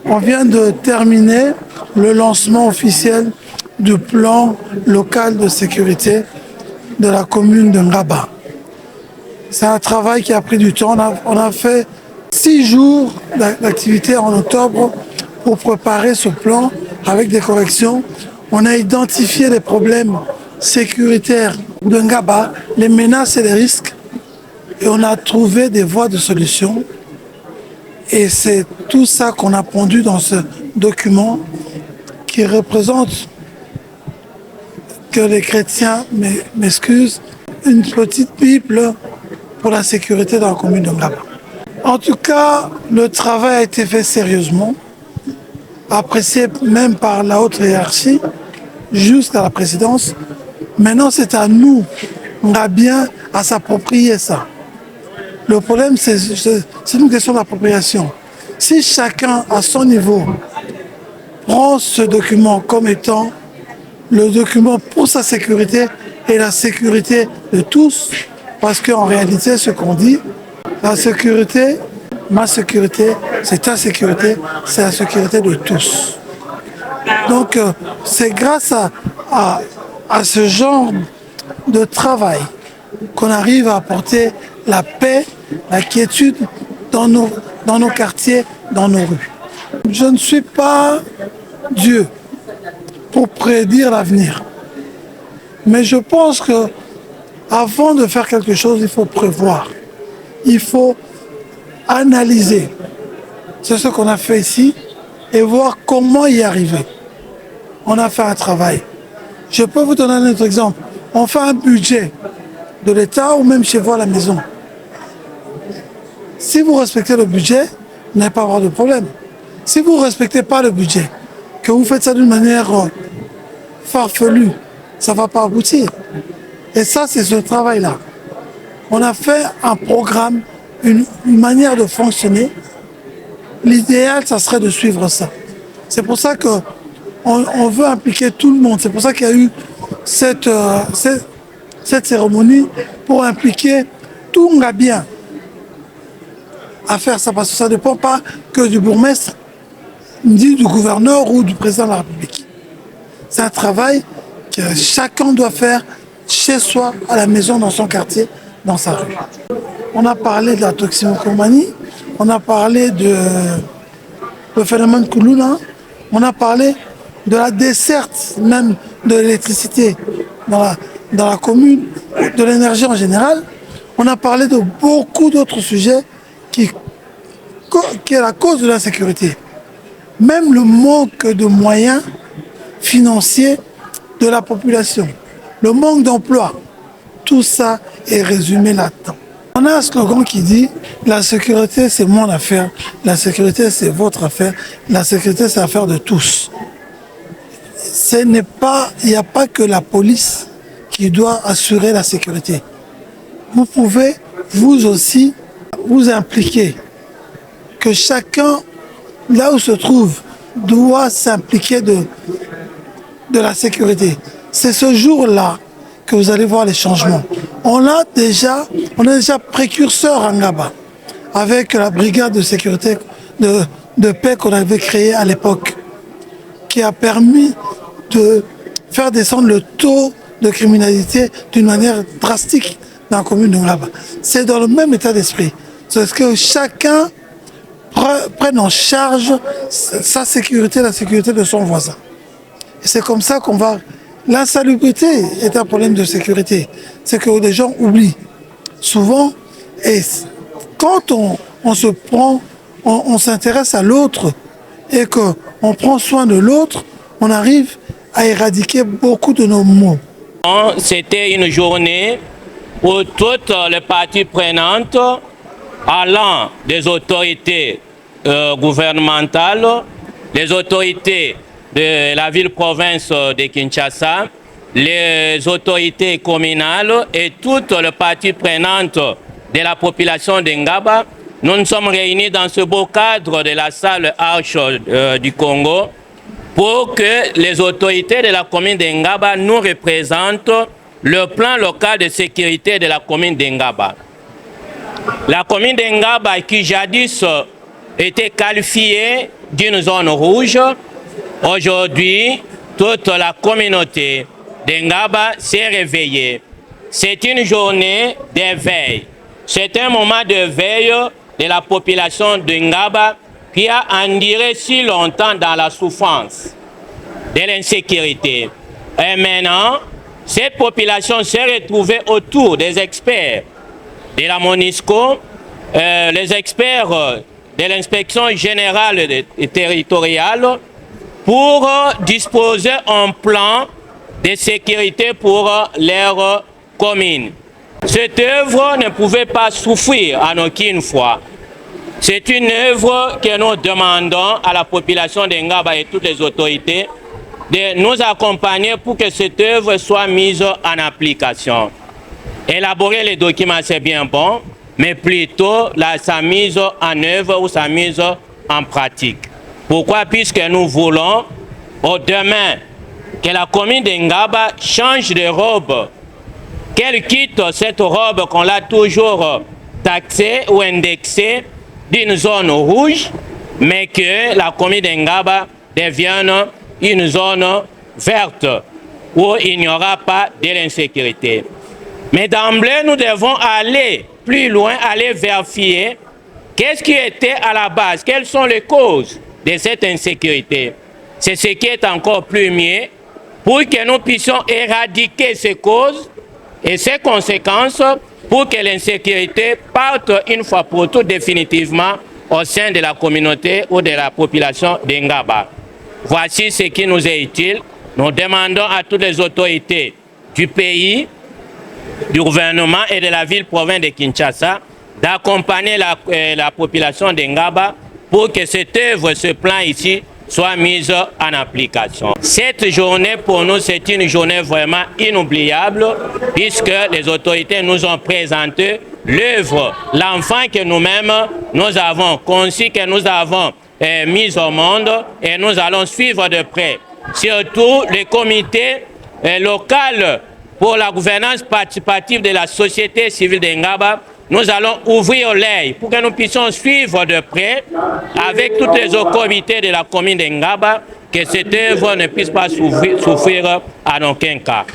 On vient de terminer le lancement officiel du plan local de sécurité de la commune de Ngaba. C'est un travail qui a pris du temps. On a fait 6 jours d'activité en octobre pour préparer ce plan avec des corrections. On a identifié les problèmes sécuritaires de Ngaba, les menaces et les risques, et on a trouvé des voies de solution. Et c'est tout ça qu'on a pondu dans ce document qui représente, que les chrétiens m'excusent, une petite Bible pour la sécurité dans la commune de Ngaba. En tout cas, le travail a été fait sérieusement, apprécié même par la haute hiérarchie, jusqu'à la présidence. Maintenant, c'est à nous, Ngabiens, à s'approprier ça. Le problème, c'est une question d'appropriation. Si chacun, à son niveau, prend ce document comme étant le document pour sa sécurité et la sécurité de tous, parce qu'en réalité, ce qu'on dit, la sécurité, ma sécurité, c'est ta sécurité, c'est la sécurité de tous. Donc, c'est grâce à ce genre de travail qu'on arrive à apporter la paix, la quiétude dans nos quartiers, dans nos rues. Je ne suis pas Dieu pour prédire l'avenir. Mais je pense que avant de faire quelque chose, il faut prévoir. Il faut analyser. C'est ce qu'on a fait ici et voir comment y arriver. On a fait un travail. Je peux vous donner un autre exemple. On fait un budget de l'État ou même chez vous à la maison. Si vous respectez le budget, vous n'allez pas avoir de problème. Si vous ne respectez pas le budget, que vous faites ça d'une manière farfelue, ça ne va pas aboutir. Et ça, c'est ce travail-là. On a fait un programme, une manière de fonctionner. L'idéal, ça serait de suivre ça. C'est pour ça qu'on veut impliquer tout le monde. C'est pour ça qu'il y a eu cette cérémonie pour impliquer tout Ngabien à faire ça. Parce que ça ne dépend pas que du bourgmestre, ni du gouverneur ou du président de la République. C'est un travail que chacun doit faire chez soi, à la maison, dans son quartier, dans sa rue. On a parlé de la toxicomanie, on a parlé du phénomène Koulouna, on a parlé de la desserte même de l'électricité dans la commune, de l'énergie en général. On a parlé de beaucoup d'autres sujets qui est la cause de l'insécurité. Même le manque de moyens financiers de la population, le manque d'emploi, tout ça est résumé là-dedans. On a un slogan qui dit « La sécurité, c'est mon affaire. La sécurité, c'est votre affaire. La sécurité, c'est l'affaire de tous. » Il n'y a pas que la police qui doit assurer la sécurité. Vous pouvez, vous aussi, vous impliquer. Que chacun, là où se trouve, doit s'impliquer de la sécurité. C'est ce jour-là que vous allez voir les changements. On est déjà précurseur à Ngaba, avec la brigade de sécurité de paix qu'on avait créée à l'époque, qui a permis de faire descendre le taux de criminalité d'une manière drastique dans la commune de Ngaba. C'est dans le même état d'esprit. C'est que chacun prenne en charge sa sécurité, la sécurité de son voisin. Et c'est comme ça qu'on va... L'insalubrité est un problème de sécurité. C'est que les gens oublient. Souvent, et quand on s'intéresse à l'autre et qu'on prend soin de l'autre, on arrive à éradiquer beaucoup de nos maux. C'était une journée où toutes les parties prenantes, allant des autorités gouvernementales, les autorités de la ville-province de Kinshasa, les autorités communales et toutes les parties prenantes de la population de Ngaba, nous nous sommes réunis dans ce beau cadre de la salle Arche du Congo pour que les autorités de la commune de Ngaba nous représentent le plan local de sécurité de la commune de Ngaba. La commune de Ngaba qui jadis était qualifiée d'une zone rouge. Aujourd'hui, toute la communauté d'Ngaba s'est réveillée. C'est une journée d'éveil. C'est un moment de veille de la population d'Ngaba qui a enduré si longtemps dans la souffrance de l'insécurité. Et maintenant, cette population s'est retrouvée autour des experts de la MONUSCO, les experts de l'inspection générale et territoriale, pour disposer un plan de sécurité pour leur commune. Cette œuvre ne pouvait pas souffrir en aucune fois. C'est une œuvre que nous demandons à la population d'Ngaba et toutes les autorités de nous accompagner pour que cette œuvre soit mise en application. Élaborer les documents, c'est bien bon, mais plutôt sa mise en œuvre ou sa mise en pratique. Pourquoi? Puisque nous voulons, demain, que la commune d'Ngaba change de robe, qu'elle quitte cette robe qu'on l'a toujours taxée ou indexée d'une zone rouge, mais que la commune d'Ngaba devienne une zone verte où il n'y aura pas de l'insécurité. Mais d'emblée, nous devons aller plus loin, aller vérifier qu'est-ce qui était à la base, quelles sont les causes de cette insécurité. C'est ce qui est encore plus mieux pour que nous puissions éradiquer ces causes et ses conséquences pour que l'insécurité parte une fois pour toutes définitivement au sein de la communauté ou de la population d'Ngaba. Voici ce qui nous est utile. Nous demandons à toutes les autorités du pays, du gouvernement et de la ville-province de Kinshasa d'accompagner la population d'Ngaba pour que cette œuvre, ce plan ici, soit mise en application. Cette journée, pour nous, c'est une journée vraiment inoubliable puisque les autorités nous ont présenté l'œuvre, l'enfant que nous-mêmes, nous avons conçu, que nous avons mis au monde et nous allons suivre de près. Surtout le comité local pour la gouvernance participative de la société civile d'Ngaba, nous allons ouvrir l'œil pour que nous puissions suivre de près avec toutes les autres comités de la commune d'Ngaba que cette œuvre ne puisse pas souffrir en aucun cas.